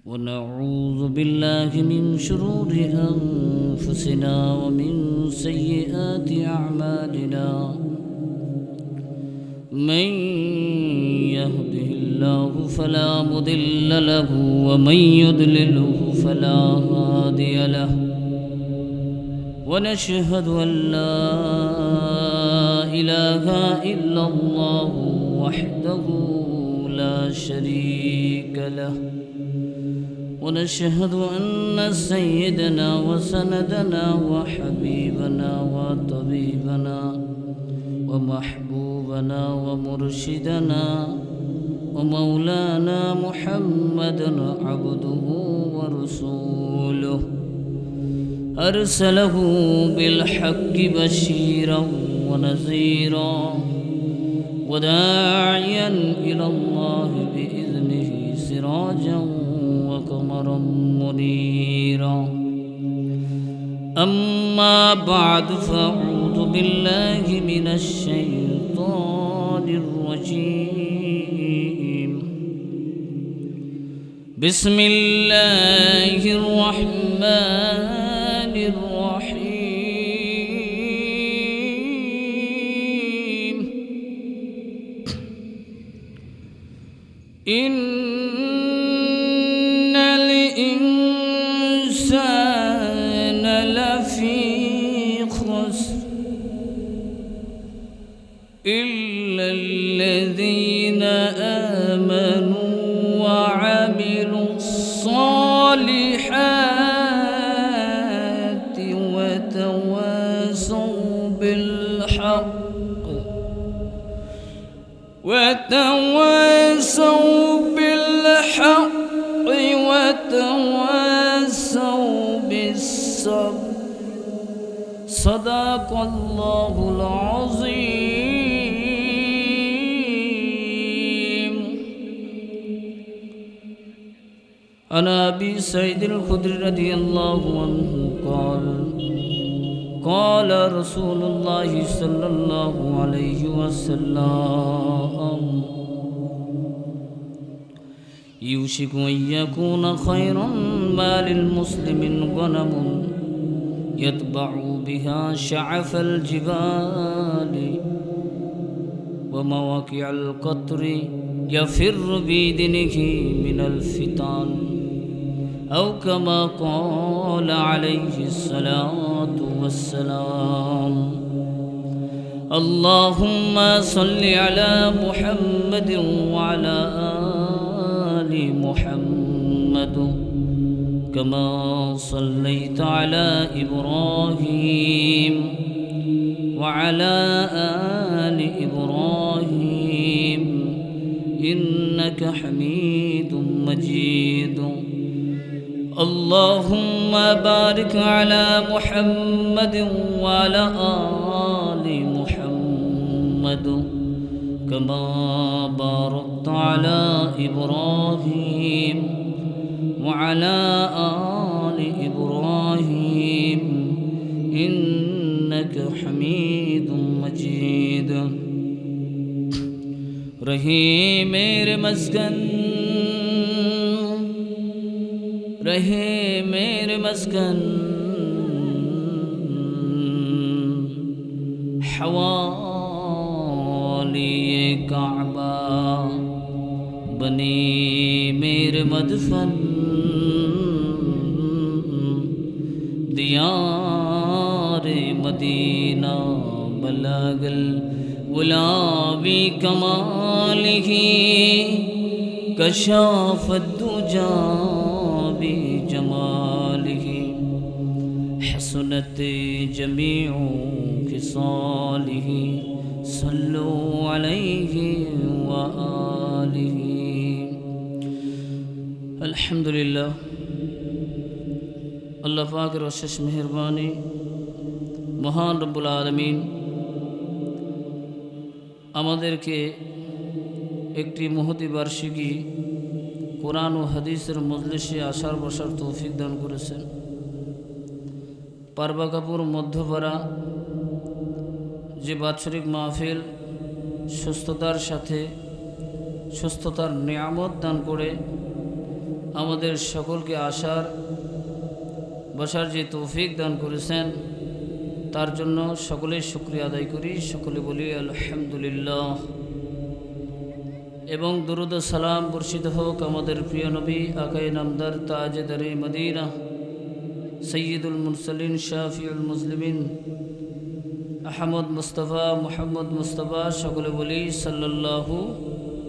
ونعوذ بالله من شرور أنفسنا ومن سيئات أعمالنا من يهده الله فلا مضل له ومن يضلله فلا هادي له ونشهد أن لا إله إلا الله وحده لا شريك له ونشهد أن سيدنا وسندنا وحبيبنا وطبيبنا ومحبوبنا ومرشدنا ومولانا محمد عبده ورسوله أرسله بالحق بشيرا ونذيرا وداعيا إلى الله بإذنه سراجا وقمرا منيرا أما بعد فأعوذ بالله من الشيطان الرجيم بسم الله الرحمن الرحيم إن الإنسان لفي خسر إلا الذين آمنوا وعملوا الصالحات وتواصوا بالحق وتواصوا بالصبر صدق الله العظيم. عن أبي سعيد الخدري رضي الله عنه قال رسول الله صلى الله عليه وسلم يوشك أن يكون خيرا ما للمسلم غنم يتبع بها شعف الجبال ومواقع القطر يفر بدينه من الفتن أو كما قال عليه الصلاة والسلام. اللهم صل على محمد وعلى آل محمد كما صليت على إبراهيم وعلى آل إبراهيم إنك حميد مجيد. اللهم بارك على محمد وعلى آل محمد كما باركت على إبراهيم وعلى آل إبراهيم إنك حميد مجيد. رہے میرے مسکن حوالی کعبہ بنے میرے مدفن دیار مدینہ بلغ الولا بکمالہ کشف الدجى بجمالہ حسنت جميع خصاله صلوا عليه وآله. الحمدللہ আল্লাহ পাকের অশেষ মেহেরবানি, মহান রব্বুল আলামিন আমাদেরকে একটি মহতি বার্ষিকী কোরআন ও হাদিসের মজলিসে আসার বসার তৌফিক দান করেছেন। পারবাকাপুর মধ্যপাড়া যে বাৎসরিক মাহফিল সুস্থতার সাথে সুস্থতার নিয়ামত দান করে আমাদের সকলকে আসার বসার যে তৌফিক দান করেছেন তার জন্য সকলেই শুকরিয়া আদায় করি। সকলে বলি আলহামদুলিল্লাহ। এবং দুরুদ ও সালাম বর্ষিত হোক আমাদের প্রিয় নবী আকায়ে নামদার তাজদারে মদিনা সৈয়দুল মুরসালিন শাফিউল মুসলিমিন আহমদ মুস্তফা মুহাম্মদ মুস্তফা, সকলে বলি সাল্লাল্লাহু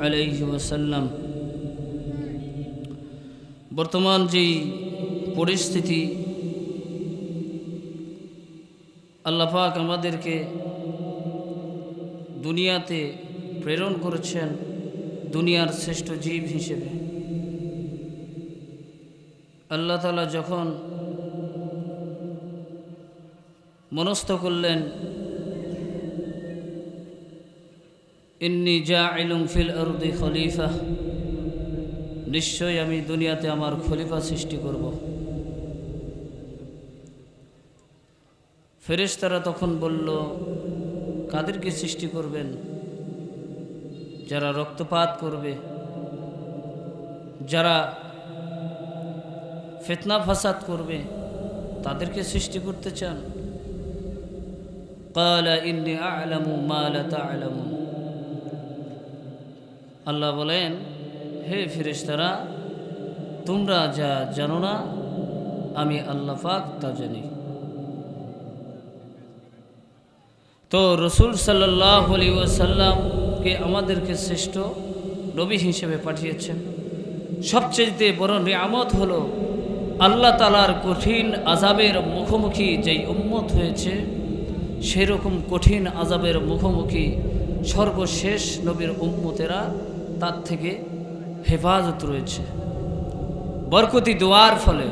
আলাইহি ওয়াসাল্লাম। বর্তমান যেই পরিস্থিতি, আল্লাহ পাক আমাদেরকে দুনিয়াতে প্রেরণ করেছেন দুনিয়ার শ্রেষ্ঠ জীব হিসেবে। আল্লাহ তাআলা যখন মনস্থ করলেন ইন্নী জাইলুন ফিল আরদি খলিফা, নিশ্চয় আমি দুনিয়াতে আমার খলিফা সৃষ্টি করব। ফেরেশতারা তখন বলল, কাদেরকে সৃষ্টি করবেন? যারা রক্তপাত করবে, যারা ফিতনা ফাসাদ করবে, তাদেরকে সৃষ্টি করতে চান? ক্বালা ইন্নী আ'লামু মা লা তা'লামুন। আল্লাহ বলেন, হে ফেরেশতারা, তোমরা যা জানো না আমি আল্লাহ পাক তা জানি। তো রসুল সাল্লাল্লাহু আলাইহি ওয়াসাল্লামকে আমাদেরকে শ্রেষ্ঠ নবী হিসেবে পাঠিয়েছেন। সবচেয়ে বড় নিয়ামত হলো আল্লাহ তাআলার কঠিন আযাবের মুখোমুখি যেই উম্মত হয়েছে, সেরকম কঠিন আযাবের মুখোমুখি সর্বশেষ নবীর উম্মতেরা তার থেকে হেফাজত রয়েছে বরকতি দোয়ার ফলে।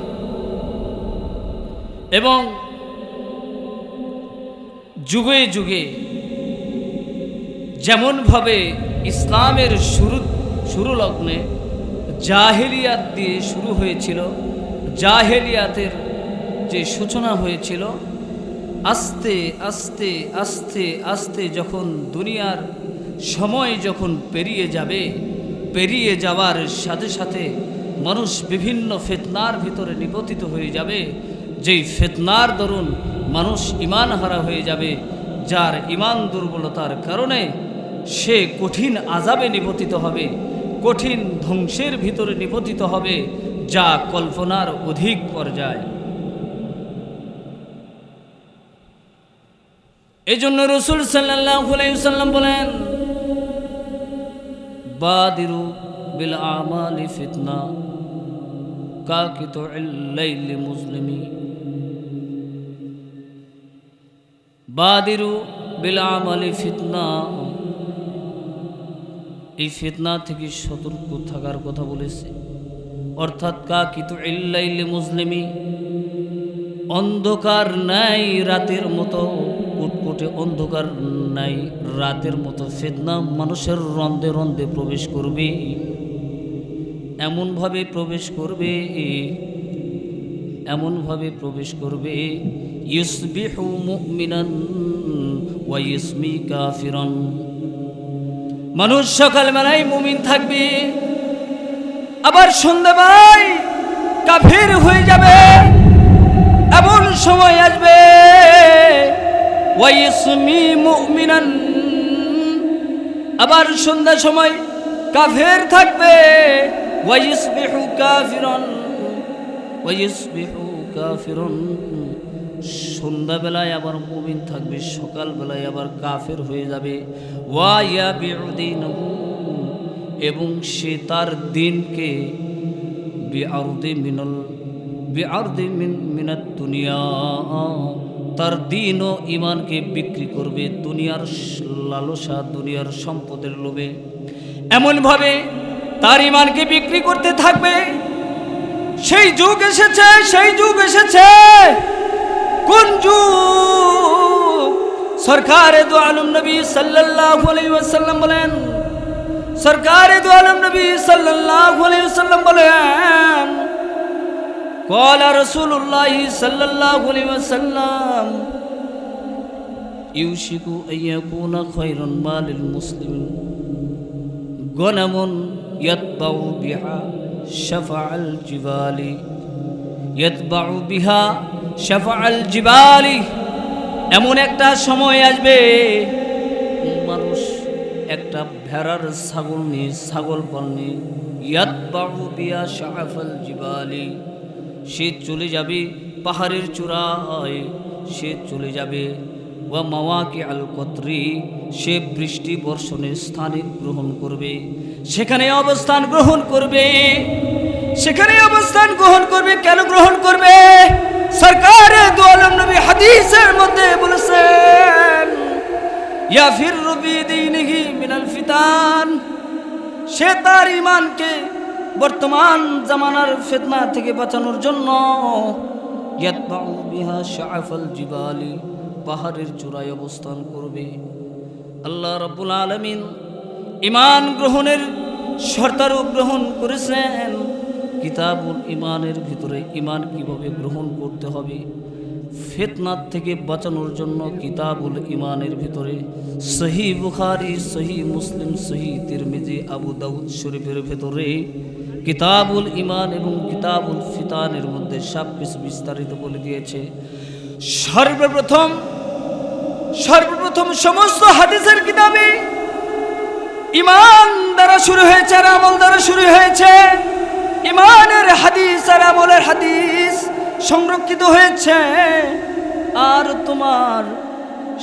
এবং যুগে যুগে যেমনভাবে ইসলামের শুরু লগ্নে জাহেলিয়াত দিয়ে শুরু হয়েছিল, জাহেলিয়াতের যে সূচনা হয়েছিল, আস্তে আস্তে আস্তে আস্তে যখন দুনিয়ার সময় যখন পেরিয়ে যাওয়ার সাথে সাথে মানুষ বিভিন্ন ফিতনার ভিতরে নিপতিত হয়ে যাবে। যেই ফিতনার দরুন মানুষ ঈমান হারা হয়ে যাবে, যার ঈমান দুর্বলতার কারণে সে কঠিন আযাবে নিপতিত হবে, কঠিন ধ্বংসের ভিতরে নিপতিত হবে, যা কল্পনার অধিক পর্যায়। এজন্য রাসূল সাল্লাল্লাহু আলাইহি ওয়াসাল্লাম বলেন, বাদিরু বিল আমালি ফিতনা কাকিতুল লাইলি মুসলিমি। বাদিরু বিল আমালি ফিতনা, এই ফিতনা থেকে সতর্ক থাকার কথা বলেছে। অর্থাৎ কাকিতুল লাইলি মুসলিমি, অন্ধকার নাই রাতের মতো, কুটকুটে অন্ধকার নাই রাতের মতো ফিতনা মানুষের রন্ধে রন্ধে প্রবেশ করবে। এমনভাবে প্রবেশ করবে ইউসবিহু মুমিনান ওয়া ইসমি কাফিরান। মানুষ সকালবেলায় মুমিন থাকবে, আবার সন্ধ্যাবেলায় কাফির হয়ে যাবে। এমন সময় আসবে ওয়া ইসমি মুমিনান, আবার সন্ধ্যার সময় কাফের থাকবে। ওয়া ইসবিহু কাফিরান, ওয়া ইসবিহু কাফিরান, সন্ধ্যাবেলায় আবার মুমিন থাকবে, সকালবেলায় আবার কাফের হয়ে যাবে। ওয়া ইয়াবিউ দীনহু, এবং সে তার দিনকে বিআরদি মিনাত দুনিয়া, তার দিন ও ইমানকে বিক্রি করবে দুনিয়ার লালসা, দুনিয়ার সম্পদের লোভে। এমনভাবে তার ইমানকে বিক্রি করতে থাকবে। সেই যুগ এসেছে। কোন যুগ? সরকারে দু আলম নবী সাল্লাল্লাহু আলাইহি ওয়াসাল্লাম বলেন, সরকারে দু আলম নবী সাল্লাল্লাহু আলাইহি ওয়াসাল্লাম বলেন, قال رسول الله صلى الله عليه وسلم يوشك أن يكون خير مال المسلم غنم يتبع بها শাফাআল জিবালি ইয়াতবাউ বিহা শাফাআল জিবালি। এমন একটা সময় আসবে মানুষ একটা ভেড়ার ছাগল নিয়ে ছাগল নিয়ে ইয়াতবাউ বিহা শাফাআল জিবালি, সে চলে যাবে পাহাড়ের চূড়ায়, সে চলে যাবে ওয়া মাওয়াকি আল কতরি, সে বৃষ্টি বর্ষণের স্থানে গ্রহণ করবে, সেখানে অবস্থান গ্রহণ করবে, সেখানে অবস্থান গ্রহণ করবে। কেন গ্রহণ করবে? সরকার দু আলম নবী হাদিসের মধ্যে বলেছেন ইয়াফিরু বিদীনিহি মিনাল ফিতান, সে তার ঈমানকে বর্তমান জামানার ফিতনা থেকে বাঁচানোর জন্য ইয়াতবাউ বিহা শাআফাল জিবালি, পাহাড়ের চূড়ায় অবস্থান করবে। আল্লাহ রাব্বুল আলামিন ঈমান গ্রহণের শর্তারূপ গ্রহণ করেছেন কিতাবুল ঈমানের ভিতরে। ঈমান কিভাবে গ্রহণ করতে হবে ফিতনার থেকে বাঁচানোর জন্য কিতাবুল ঈমানের ভিতরে সহিহ বুখারী, সহিহ মুসলিম, সহিহ তিরমিজি, আবু দাউদ শরীফের ভিতরে কিতাবুল ঈমান এবং কিতাবুল ফিতানের মধ্যে সব কিছু বিস্তারিত বলে দিয়েছে। সর্বপ্রথম সমস্ত হাদিসের কিতাবে ঈমান দ্বারা শুরু হয়েছে আর আমল দ্বারা শুরু হয়েছে। ঈমানের হাদিস আর আমলের হাদিস সংরক্ষিত হয়েছে। আর তোমার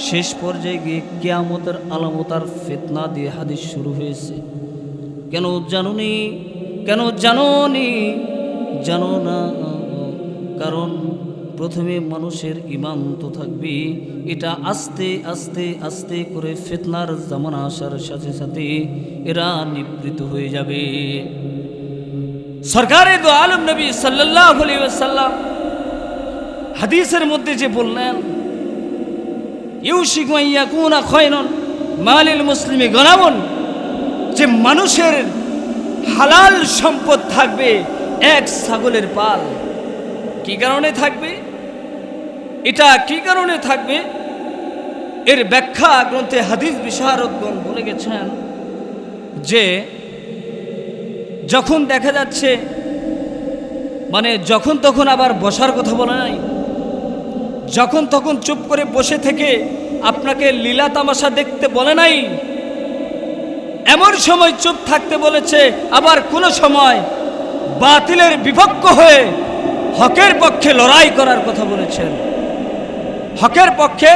শেষ পর্যায়ে গিয়ে কিয়ামতের আলামত আর ফিতনা দিয়ে হাদিস শুরু হয়েছে। কেন জানোনি? কেন জানোনি? জানো না, কারণ প্রথমে মানুষের ঈমান তো থাকবে, এটা আস্তে আস্তে আস্তে করে ফিতনার জামানা আসার সাথে সাথে এরা নিবৃত হয়ে যাবে। সরকারে দু আলম নবী সাল্লাল্লাহু আলাইহি ওয়াসাল্লাম হাদিসের মধ্যে যে বললেন ইউশিকু আন ইয়াকুনা খায়রুন মালিল মুসলিমি গনামুন, যে মানুষের হালাল সম্পদ থাকবে এক ছাগলের পাল। কি কারণে থাকবে? এটা কি কারণে থাকবে? এর ব্যাখ্যা গ্রন্থে হাদিস বিশারদগণ বলে গেছেন যে যখন দেখা যাচ্ছে মানে যখন তখন আবার বসার কথা বলে নাই, যখন তখন চুপ করে বসে থেকে আপনাকে লীলা তামাশা দেখতে বলে নাই, এমন সময় চুপ থাকতে বলেছে। আবার কোনো সময় বাতিলের বিপক্ষ হয়ে হকের পক্ষে লড়াই করার কথা বলেছেন, হকের পক্ষে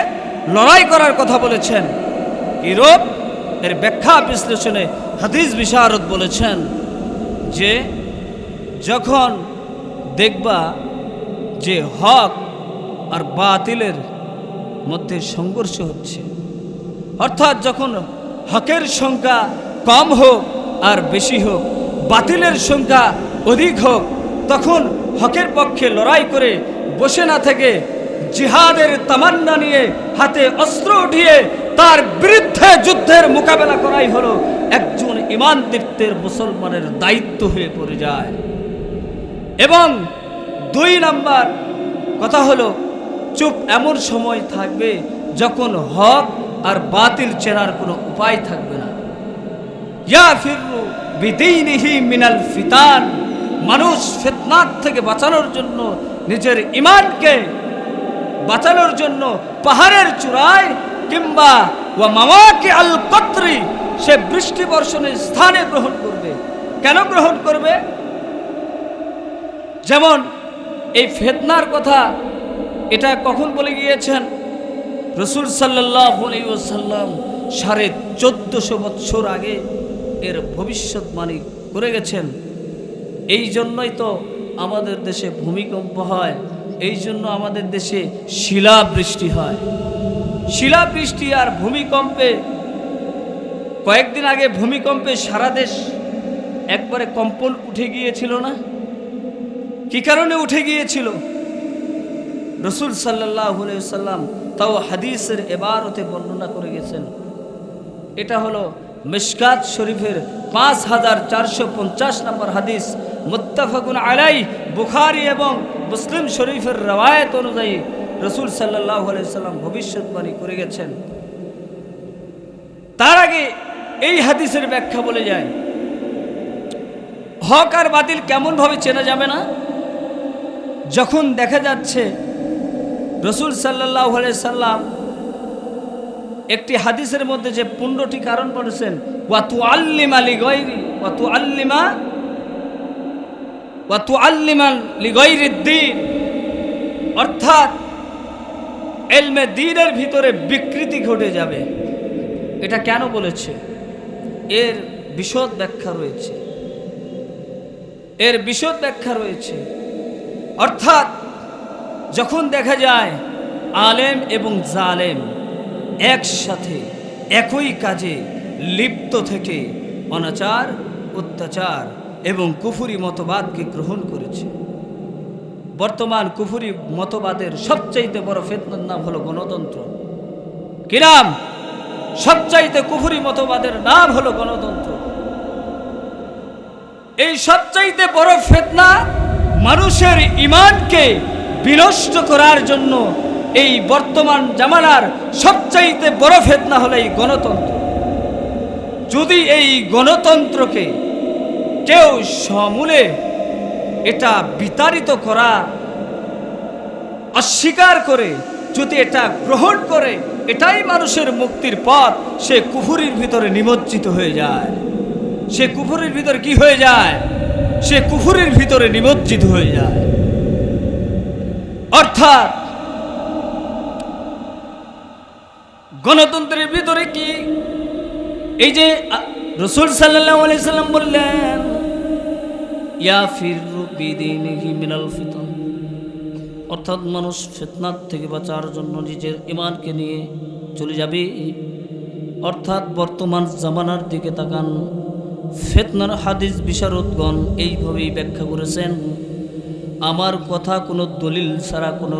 লড়াই করার কথা বলেছেন। ইউরোপ এর ব্যাখ্যা বিশ্লেষণে হাদিস বিশারদ বলেছেন যে যখন দেখবা যে হক আর বাতিলের মধ্যে সংঘর্ষ হচ্ছে, অর্থাৎ যখন হকের সংখ্যা কম হোক আর বেশি হোক, বাতিলের সংখ্যা অধিক হোক, তখন হকের পক্ষে লড়াই করে বসে না থেকে জিহাদের তামান্না নিয়ে হাতে অস্ত্র উঠিয়ে তার বিরুদ্ধে যুদ্ধের মোকাবেলা করাই হলো একজন ঈমানদীপ্তের মুসলমানের দায়িত্ব হয়ে পড়ে যায়। এবং 2 নাম্বার কথা হলো চুপ এমন সময় থাকবে যখন হক আর বাতিল চেনার কোনো উপায় থাকবে না। ইয়াফিরু বিদীনিহি মিনাল ফিতান, মানুষ ফিতনার থেকে বাঁচানোর জন্য, নিজের ঈমানকে বাঁচানোর জন্য পাহাড়ের চূড়ায় কিংবা ওয়া মাওয়াকি আল কতরি, সে বৃষ্টি বর্ষণের স্থানে গ্রহণ করবে। কেন গ্রহণ করবে? যেমন এই ফিতনার কথা এটা কখন বলে গিয়েছেন রাসূল সাল্লাল্লাহু আলাইহি ওয়াসাল্লাম 1450 বছর আগে এর ভবিষ্যৎবাণী করে গেছেন। এই জন্যই তো আমাদের দেশে ভূমিকম্প হয়, এই জন্য আমাদের দেশে শিলাবৃষ্টি হয়। শিলাবৃষ্টি আর ভূমিকম্পে, কয়েকদিন আগে ভূমিকম্পে সারা দেশ একবারে কম্পন উঠে গিয়েছিল না? কি কারণে উঠে গিয়েছিল? রাসূল সাল্লাল্লাহু আলাইহি ওয়াসাল্লাম তাও হাদিসের ইবারতে বর্ণনা করে গেছেন। এটা হলো মিশকাত শরীফের 5450 নম্বর হাদিস, মুত্তাফাকুন আলাইহি, বুখারী এবং মুসলিম শরীফের রওয়ায়াত অনুযায়ী রাসূল সাল্লাল্লাহু আলাইহি ওয়াসাল্লাম ভবিষ্যৎবাণী করে গেছেন। তার আগে এই হাদিসের ব্যাখ্যা বলে যায় হক আর বাতিল কেমনভাবে চেনা যাবে না? যখন দেখা যাচ্ছে রসুল সাল্লাল্লাহু আলাইহি সাল্লাম একটি হাদিসের মধ্যে যে 15টি কারণ বলেছেন, ওয়া তুআল্লিমা লিগায়রি ওয়া তুআল্লিমা লিগায়রিদ দ্বীন, অর্থাৎ ইলমে দ্বীনের ভিতরে বিকৃতি ঘটে যাবে। এটা কেন বলেছে? এর বিশদ ব্যাখ্যা রয়েছে। অর্থাৎ যখন দেখা যায় আলেম এবং জালেম একসাথে একই কাজে লিপ্ত থেকে অনাচার, অত্যাচার এবং কুফরি মতবাদকে গ্রহণ করেছে। বর্তমান কুফরি মতবাদের সবচাইতে বড় ফিতনার নাম হলো গণতন্ত্র। কি নাম? সবচাইতে কুফরি মতবাদের নাম হলো গণতন্ত্র। এই সবচাইতে বড় ফিতনা মানুষের ঈমানকে বিনষ্ট করার জন্য এই বর্তমান জামানার সবচাইতে বড় ফিতনা হলো এই গণতন্ত্র। যদি এই গণতন্ত্রকে কেউ সমূলে এটা বিতাড়িত করা অস্বীকার করে, যদি এটা গ্রহণ করে এটাই মানুষের মুক্তির পথ, সে কুফরির ভিতরে নিমজ্জিত হয়ে যায়। সে কুফরির ভিতরে কি হয়ে যায়? সে কুফরির ভিতরে নিমজ্জিত হয়ে যায়। অর্থাৎ গণতন্ত্রের ভিতরে কি, এই যে রাসূল সাল্লাল্লাহু আলাইহি সাল্লাম বললেন, ইয়াফিরু বিদিনিহি মিনাল ফিতন, অর্থাৎ মানুষ ফিতনার থেকে বাঁচার জন্য নিজের ঈমানকে নিয়ে চলে যাবে। অর্থাৎ বর্তমান জামানার দিকে তাকান, ফিতনার হাদিস বিশারদগণ এইভাবেই ব্যাখ্যা করেছেন। আমার কথা কোনো দলিল ছাড়া, কোনো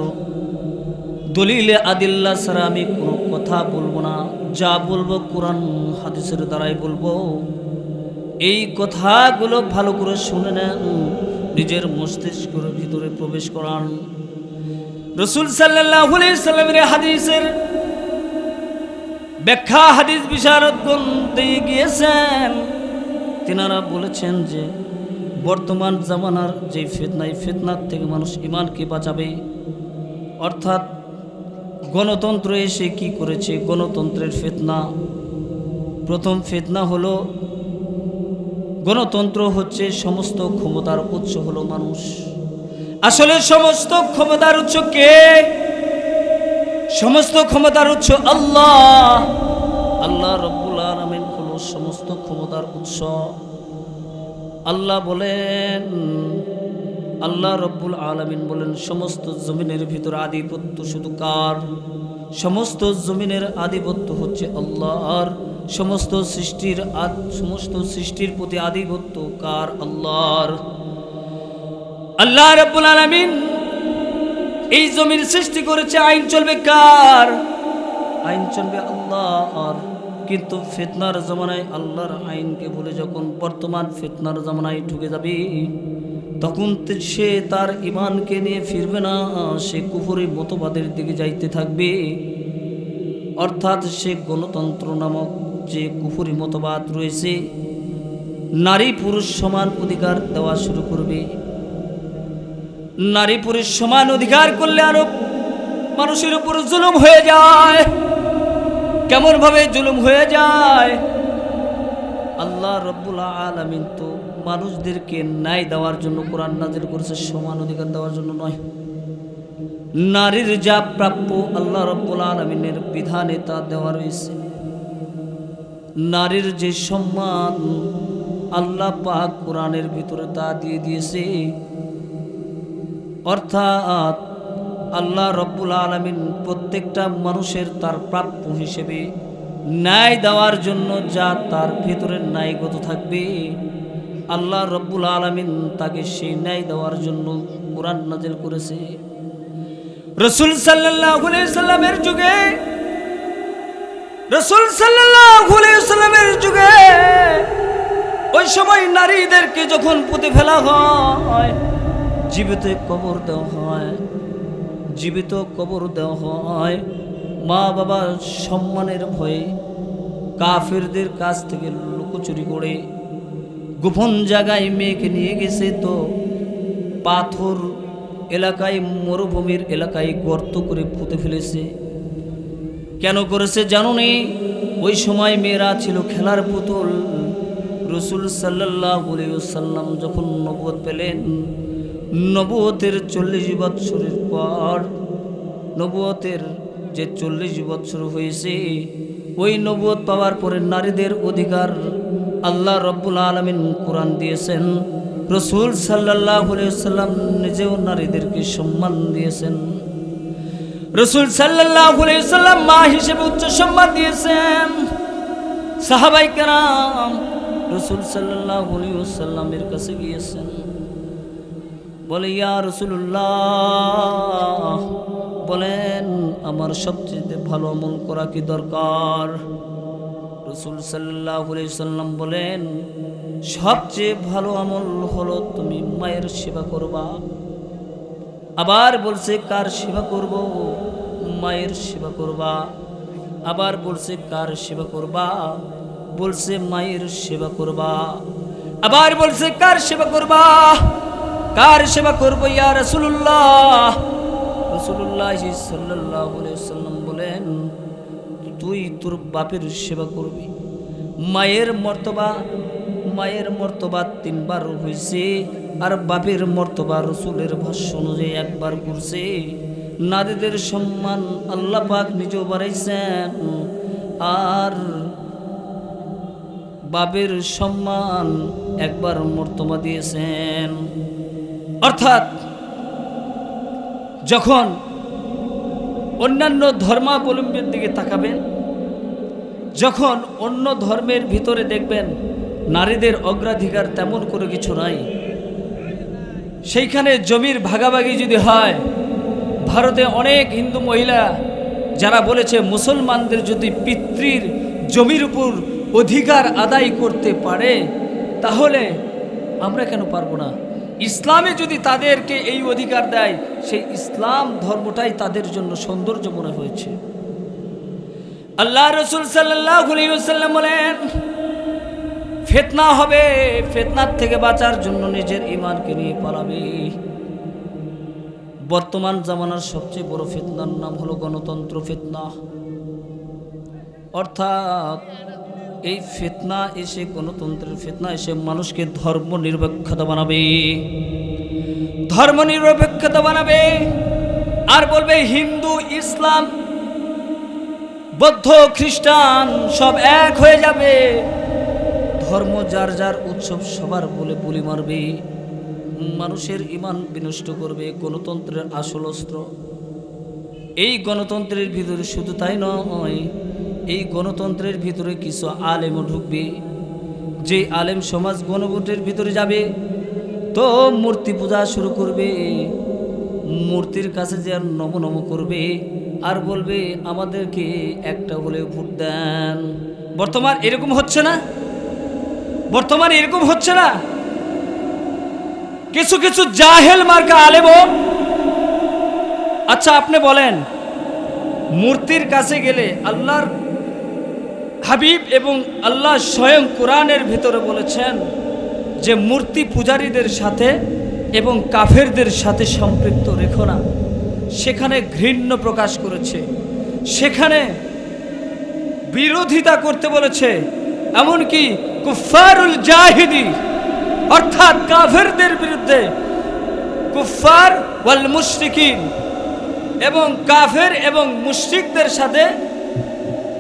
দলিলে আদিল্লা ছাড়া আমি কোনো কথা বলবো না। যা বলবো কোরআন হাদিসের দ্বারাই বলবো। এই কথাগুলো ভালো করে শুনে নেন, নিজের মস্তিষ্কের ভিতরে প্রবেশ করান। রাসূল সাল্লাল্লাহু আলাইহি সাল্লামের হাদিসের ব্যাখ্যা হাদিস বিশারদগণ দিয়ে গিয়েছেন। তিনারা বলেছেন যে বর্তমান জামানার যে ফিতনা, এই ফিতনার থেকে মানুষ ঈমানকে বাঁচাবে। অর্থাৎ গণতন্ত্র এসে কি করেছে? গণতন্ত্রের ফিতনা, প্রথম ফিতনা হলো গণতন্ত্র হচ্ছে সমস্ত ক্ষমতার উৎস হলো মানুষ। আসলে সমস্ত ক্ষমতার উৎস কে? সমস্ত ক্ষমতার উৎস আল্লাহ। আল্লাহ রব্বুল আলামিন হলো সমস্ত ক্ষমতার উৎস। আল্লাহ বলেন, আল্লাহ রব্বুল আলামিন বলেন, সমস্ত জমিনের ভিতরে আধিপত্য শুধু কার? সমস্ত জমিনের আধিপত্য হচ্ছে আল্লাহর। সমস্ত সৃষ্টির প্রতি আধিপত্য কার? আল্লাহর। আল্লাহ রব্বুল আলামিন এই জমির সৃষ্টি করেছে, আইন চলবে কার? আইন চলবে আল্লাহর। কিন্তু ফিতনার জামানায় আল্লাহর আইনকে ভুলে যখন বর্তমান ফিতনার জামানায় ঢুকে যাবে, তখন সে তার ঈমানকে নিয়ে ফিরবে না, সে কুফরি মতবাদের দিকে যাইতে থাকবে। অর্থাৎ সে গণতন্ত্র নামক যে কুফরি মতবাদ রয়েছে, নারী পুরুষ সমান অধিকার দেওয়া শুরু করবে। নারী পুরুষ সমান অধিকার করলে আরো মানুষের উপর জুলুম হয়ে যায়। কেমন ভাবে জুলুম হয়ে যায়? আল্লাহ রব্বুল আলামিন তো মানুষদেরকে ন্যায় দেওয়ার জন্য কোরআন নাযিল করেছে, সমান অধিকার দেওয়ার জন্য নয়। নারীর যা প্রাপ্য আল্লাহ রব্বুল আলামিনের বিধানে তা দেওয়া রয়েছে। নারীর যে সম্মান আল্লাহ পাক কোরআনের ভিতরে তা দিয়ে দিয়েছে। অর্থাৎ আল্লাহ রব্বুল আলামিন প্রত্যেকটা মানুষের তার প্রাপ্য হিসেবে ন্যায় দেওয়ার জন্য যা তার ভিতরে ন্যায়গত থাকবে, আল্লাহ রব্বুল আলামিন তাকে সেই ন্যায় দেওয়ার জন্য কোরআন নাযিল করেছে। রাসূল সাল্লাল্লাহু আলাইহি সাল্লামের যুগে, রাসূল সাল্লাল্লাহু আলাইহি সাল্লামের যুগে ওই সময় নারীদেরকে যখন পুঁতে ফেলা হয়, জীবিত কবর দেওয়া হয়, জীবিত কবর দেওয়া হয়। মা বাবা সম্মানের ভয়ে কাফেরদের কাছ থেকে লুকোচুরি করে গোপন জায়গায় মেয়েকে নিয়ে গেছে, তো পাথর এলাকায়, মরুভূমির এলাকায় গর্ত করে পুঁতে ফেলেছে। কেন করেছে জানো নি? ওই সময় মেয়েরা ছিল খেলার পুতুল। রাসূল সাল্লাল্লাহু আলাইহি ওয়াসাল্লাম যখন নবুয়ত পেলেন, নবুয়তের 40 বৎসরের পর, নবুয়তের যে 40 বৎসর হয়েছে, ওই নবুয়ত পাওয়ার পরে নারীদের অধিকার আল্লাহ রব্বুল আলামিন কোরআন দিয়েছেন। রাসূল সাল্লাল্লাহু আলাইহি ওয়াসাল্লাম নিজেও নারীদেরকে সম্মান দিয়েছেন। রাসূল সাল্লাল্লাহু আলাইহি ওয়াসাল্লাম মা হিসেবে উচ্চ সম্মান দিয়েছেন। সাহাবায়ে কেরাম রাসূল সাল্লাল্লাহু আলাইহি ওয়াসাল্লামের কাছে গিয়েছেন, বলে ইয়া রাসূলুল্লাহ, বলেন আমার সবচেয়ে ভালো আমল করা কি দরকার? রাসূল সাল্লাল্লাহু আলাইহি ওয়াসাল্লাম বলেন, সবচেয়ে ভালো আমল হলো তুমি মায়ের সেবা করবা। আবার বলছে কার সেবা করব? মায়ের সেবা করবা। আবার বলছে কার সেবা করবা? বলছে মায়ের সেবা করবা। আবার বলছে কার সেবা করবা? কার সেবা করব ইয়া রাসূলুল্লাহ? রাসূলুল্লাহ সাল্লাল্লাহু আলাইহি ওয়াসাল্লাম বলেন, তুই তোর বাপের সেবা করবি। মায়ের মর্তবা 3 বার হয়েছে, আর বাপের মর্তবা রাসূলের ভাষ্য অনুযায়ী 1 বার করছে। নারীদের সম্মান আল্লাহ পাক নিজেও বাড়াইছেন, আর বাপের সম্মান 1 বার মর্তবা দিয়েছেন। অর্থাৎ যখন অন্যান্য ধর্মাবলম্বীর দিকে তাকাবেন, যখন অন্য ধর্মের ভিতরে দেখবেন নারীদের অগ্রাধিকার তেমন কোনো কিছু নাই, সেইখানে জমির ভাগাভাগি যদি হয়, ভারতে অনেক হিন্দু মহিলা যারা বলেছে মুসলমানদের যদি পিতৃর জমির উপর অধিকার আদায় করতে পারে, তাহলে আমরা কেন পারবো না? ইসলামে যদি তাদেরকে এই অধিকার দেয়, সেই ইসলাম ধর্মটাই তাদের জন্য সৌন্দর্য মনে হয়েছে। আল্লাহ রাসূল সাল্লাল্লাহু আলাইহি ওয়াসাল্লাম বলেন, ফিতনা হবে, ফিতনার থেকে বাঁচার জন্য নিজের ঈমানকে নিয়ে পালাবে। বর্তমান জামানার সবচেয়ে বড় ফিতনার নাম হলো গণতন্ত্র ফিতনা। অর্থাৎ এই ফিতনা এসে, গণতন্ত্রের ফিতনা এসে মানুষকে ধর্মনিরপেক্ষতা বানাবে, ধর্মনিরপেক্ষতা বানাবে। আর বলবে হিন্দু, ইসলাম, বৌদ্ধ, খ্রিস্টান সব এক হয়ে যাবে, ধর্ম যার যার উৎসব সবার বলে বুলি মারবে, মানুষের ঈমান বিনষ্ট করবে। গণতন্ত্রের আসল অস্ত্র। এই গণতন্ত্রের ভিতরে শুধু তাই নয়, এই গণতন্ত্রের ভিতরে কিছু আলেমও ঢুকবে। যে আলেম সমাজ গণভোটের ভিতরে যাবে, তো মূর্তি পূজা শুরু করবে, মূর্তির কাছে যে নম নম করবে, আর বলবে আমাদেরকে একটা হলে ভোট দেন। বর্তমান এরকম হচ্ছে না? বর্তমানে এরকম হচ্ছে না? কিছু কিছু জাহেল মার্কা আলেমও। আচ্ছা আপনি বলেন, মূর্তির কাছে গেলে আল্লাহর হাবিব এবং আল্লাহ স্বয়ং কোরআনের ভিতরে বলেছেন যে মূর্তি পূজারীদের সাথে এবং কাফেরদের সাথে সম্পৃক্ত রেখো না। সেখানে ঘৃণ্য প্রকাশ করেছে, সেখানে বিরোধিতা করতে বলেছে। এমনকি কুফারুল জাহিদি, অর্থাৎ কাফেরদের বিরুদ্ধে, কুফার ওয়াল মুশরিকিন, এবং কাফের এবং মুশরিকদের সাথে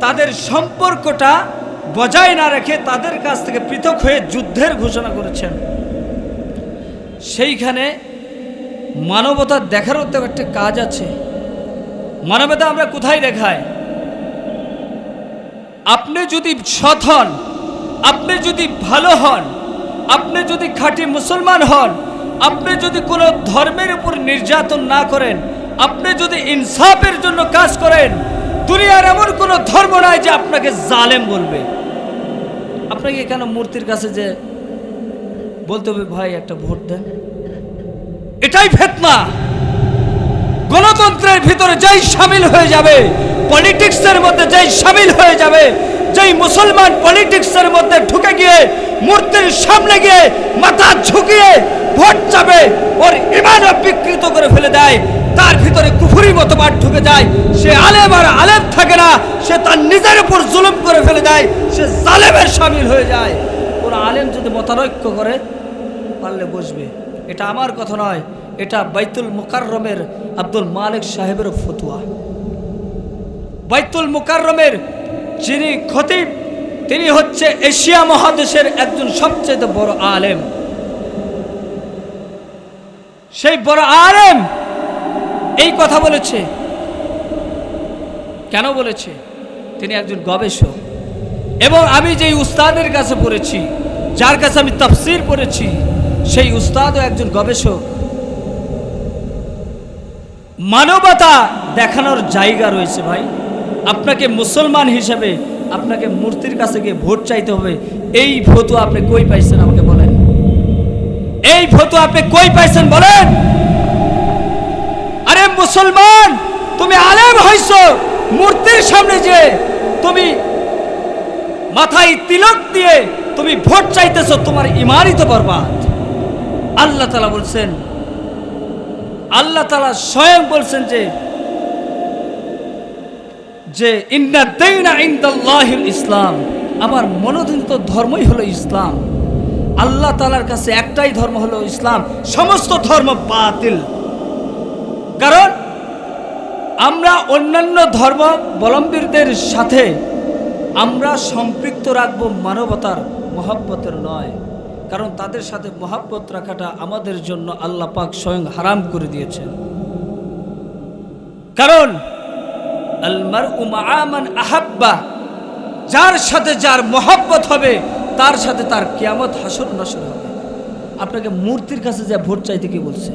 তাদের সম্পর্কটা বজায় না রেখে তাদের কাছ থেকে পৃথক হয়ে যুদ্ধের ঘোষণা করেছেন। সেইখানে মানবতা দেখারও তো একটা কাজ আছে। মানবতা আমরা কোথায় দেখাই? আপনি যদি সৎ হন, আপনি যদি ভালো হন, আপনি যদি খাঁটি মুসলমান হন, আপনি যদি কোনো ধর্মের উপর নির্যাতন না করেন, আপনি যদি ইনসাফের জন্য কাজ করেন, দুনিয়ার এমন কোনো ধর্ম নাই যে আপনাকে জালেম বলবে। আপনাকে কেন মূর্তির কাছে যে বলতে হবে ভাই একটা ভোট দেন? এটাই ফিতনা। গণতন্ত্রের ভিতরে যেই শামিল হয়ে যাবে, পলিটিক্সের মধ্যে যেই শামিল হয়ে যাবে, যেই মুসলমান পলিটিক্সের মধ্যে ঢুকে গিয়ে মূর্তির সামনে গিয়ে মাথা ঝুঁকিয়ে ভোট চাবে, ওর ঈমানও বিকৃত করে ফেলে দেয়, তার ভিতরে কুফরি মতবাদ ঢুকে যায়, সে আলেম আর আলেম থাকে না, সে তার নিজের উপর জুলুম করে ফেলে দেয়, সে জালেমের শামিল হয়ে যায়। কোন আলেম যদি মতানৈক্য করে পারলে বসবে, এটা আমার কথা নয়, এটা বাইতুল মুকাররমের আব্দুল মালিক সাহেবের ফতোয়া। বাইতুল মুকাররমের যিনি খতিব, তিনি হচ্ছে এশিয়া মহাদেশের একজন সবচেয়ে বড় আলেম। সেই বড় আলেম এই কথা বলেছে। কেন বলেছে? তিনি একজন গবেষক, এবং আমি যেই উস্তাদের কাছে পড়েছি, যার কাছে আমি তাফসীর পড়েছি, সেই উস্তাদও একজন গবেষক। মানবতা দেখানোর জায়গা রয়েছে ভাই। আপনাকে মুসলমান হিসেবে আপনাকে মূর্তির কাছে গিয়ে ভোট চাইতে হবে, এই ফতোয়া আপনি কই পাইছেন আমাকে বলেন? এই ফতোয়া আপনি কই পাইছেন বলেন? আরে মুসলমান, তুমি আলেম হইছো, মূর্তির সামনে যে তুমি মাথায় তিলক দিয়ে তুমি ভোট চাইতেছো, তোমার ঈমানই তো বরবাদ। আল্লাহ তাআলা বলছেন, আল্লাহ তাআলা স্বয়ং বলছেন যে ইন্না দাইনা ইনদাল্লাহিল ইসলাম, আমার মনোনীত ধর্মই হলো ইসলাম। আল্লাহ তাআলার কাছে একটাই ধর্ম হলো ইসলাম, সমস্ত ধর্ম বাতিল। কারণ আমরা অন্যান্য ধর্মাবলম্বীদের সাথে আমরা সম্পৃক্ত রাখবো মানবতার মহব্বতের নয়, কারণ তাদের সাথে মহব্বত রাখাটা আমাদের জন্য আল্লাহ পাক স্বয়ং হারাম করে দিয়েছেন। কারণ আল মারউ মাআ মান আহাব্বা, যার সাথে যার মহব্বত হবে তার সাথে তার কিয়ামত হাসর নাসর হবে। আপনাকে মূর্তির কাছে যা ভোট চাইতে কি বলছে?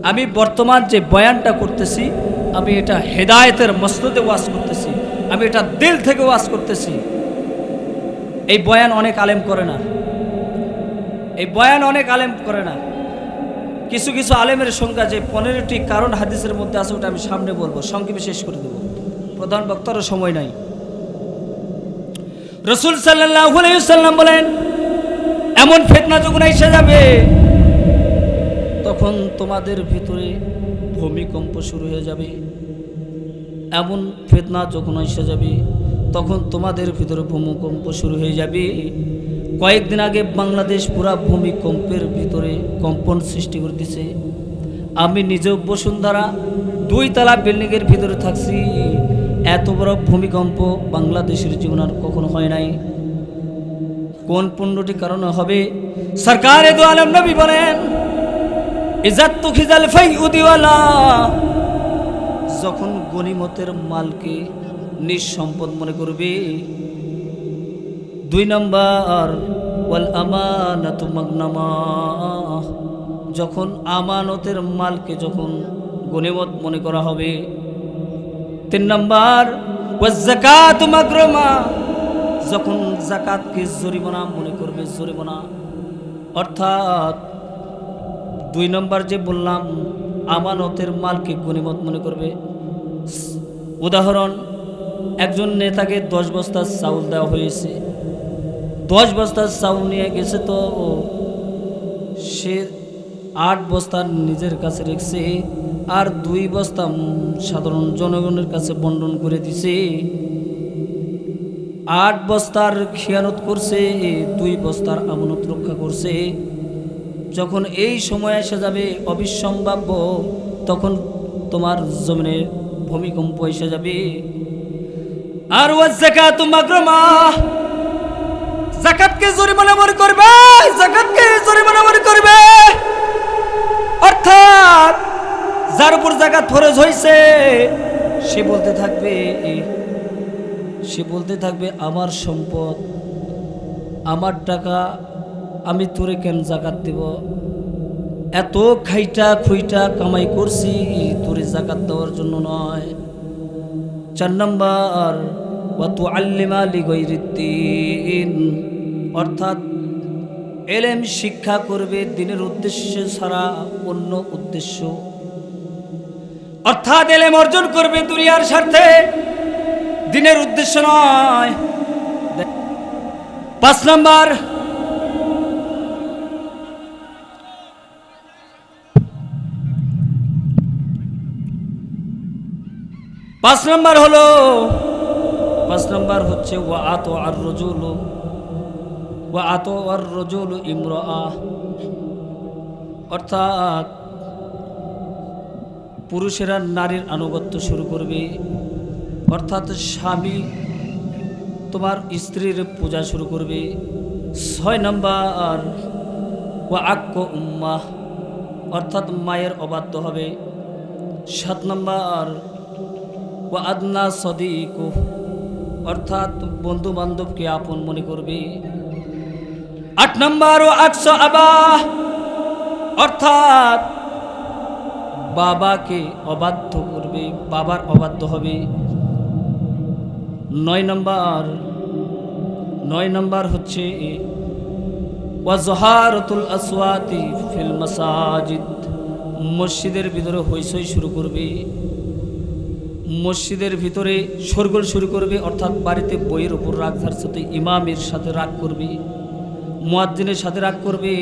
আমি বর্তমান যে বয়ানটা করতেছি, আমি এটা হেদায়েতের মসনদে ওয়াজ করতেছি, আমি এটা দিল থেকে ওয়াজ করতেছি। এই বয়ান অনেক আলেম করে না, এই বয়ান অনেক আলেম করে না। কিছু কিছু আলেমের সংখ্যা যে 15টি কারণ হাদিসের মধ্যে আছে, ওটা আমি সামনে বলবো, সংক্ষেপে শেষ করে দেব, প্রধান বক্তারও সময় নাই। রাসূল সাল্লাল্লাহু আলাইহি ওয়াসাল্লাম বলেন, এমন ফিতনা যখন এসে যাবে তখন তোমাদের ভিতরে ভূমিকম্প শুরু হয়ে যাবে। এমন ফিতনা যখন এসে যাবে তখন তোমাদের ভিতরে ভূমিকম্প শুরু হয়ে যাবে। কয়েকদিন আগে বাংলাদেশ পুরা ভূমিকম্পের ভিতরে কম্পন সৃষ্টি করে দিছে। আমি নিজেও বসুন্ধরা 2 তলা বিল্ডিংয়ের ভিতরে থাকছি, এত বড় ভূমিকম্প বাংলাদেশের জীবনে আর কখনো হয় নাই। কোন 15টি কারণে হবে? সরকারে দো আলম নবী বলেন, ইজাত তুখিজাল ফাইউদিওয়ালা, যখন গনিমতের মালকে নিঃসম্পদ মনে করবে। 2 নম্বর ওয়াল আমানাতু মাগনামা, যখন আমানতের মালকে যখন গনিমত মনে করা হবে। 3 নম্বর ওয়াজ যাকাতু মাগরুমা, যখন যাকাতকে জরিমানা মনে করবে, জরিমানা। অর্থাৎ 2 নম্বর যে বললাম আমানতের মালকে গনিমত মনে করবে। উদাহরণ, একজন নেতাকে 10 বস্তা চাউল দেওয়া হয়েছে, 10 বস্তা চাউল নিয়ে গেছে, তো সে 8 বস্তা নিজের কাছে রেখেছে আর 2 বস্তা সাধারণ জনগণের কাছে বন্টন করে দিছে। 8 বস্তার খিয়ানত করছে, 2 বস্তার আমানত রক্ষা করছে। যখন এই সময় এসে যাবে অবিসম্ভাব্য, তখন তোমার জমিনে ভূমিকম্প এসে যাবে। আর ওয়াজ যাকাতু মাগরুমা, যাকাতকে জরিমানা মনে করবে, যাকাতকে জরিমানা মনে করবে। অর্থাৎ যার উপর যাকাত ফরজ হয়েছে সে বলতে থাকবে আমার সম্পদ, আমার টাকা, আমি তোরে কেন যাকাত দেব? এত খাইটা খুইটা কামাই করছি, তোরে যাকাত দেওয়ার জন্য নয়। 4 নম্বর ওয়া তুআল্লিমা লিগাইরিদ্দিন, অর্থাৎ এলেম শিক্ষা করবে দিনের উদ্দেশ্য ছাড়া অন্য উদ্দেশ্য, অর্থাৎ এলেম অর্জন করবে দুনিয়ার স্বার্থে, দিনের উদ্দেশ্য নয়। 5 নম্বর পাঁচ নম্বর হচ্ছে ওয়া আতো আর রজুল ইমরাআ, অর্থাৎ পুরুষেরা নারীর আনুগত্য শুরু করবে, অর্থাৎ স্বামী তোমার স্ত্রীর পূজা শুরু করবে। 6 নম্বর ওয়া আক্কু উম্মাহ, অর্থাৎ মায়ের অবাধ্য হবে। 7 নম্বর ওয়া আদনা সদিকু, অর্থাৎ বন্ধু বান্ধবকে আপন মনে করবে। 8 নম্বর ওয়া আকসা আবাহ, অর্থাৎ বাবাকে অবাধ্য করবে, বাবার অবাধ্য হবে। 9 নম্বর হচ্ছে ওয়াজহারাতুল আসওয়াতি ফিল মাসাজিদ, মসজিদের ভিতরে হইচই শুরু করবে, মসজিদের ভিতরে শোরগোল শুরু করবে, অর্থাৎ বাড়িতে বইয়ের উপর রাগ ধারছে, ইমামের সাথে রাগ করবে, মুয়াজ্জিনের সাথে রাগ করবে।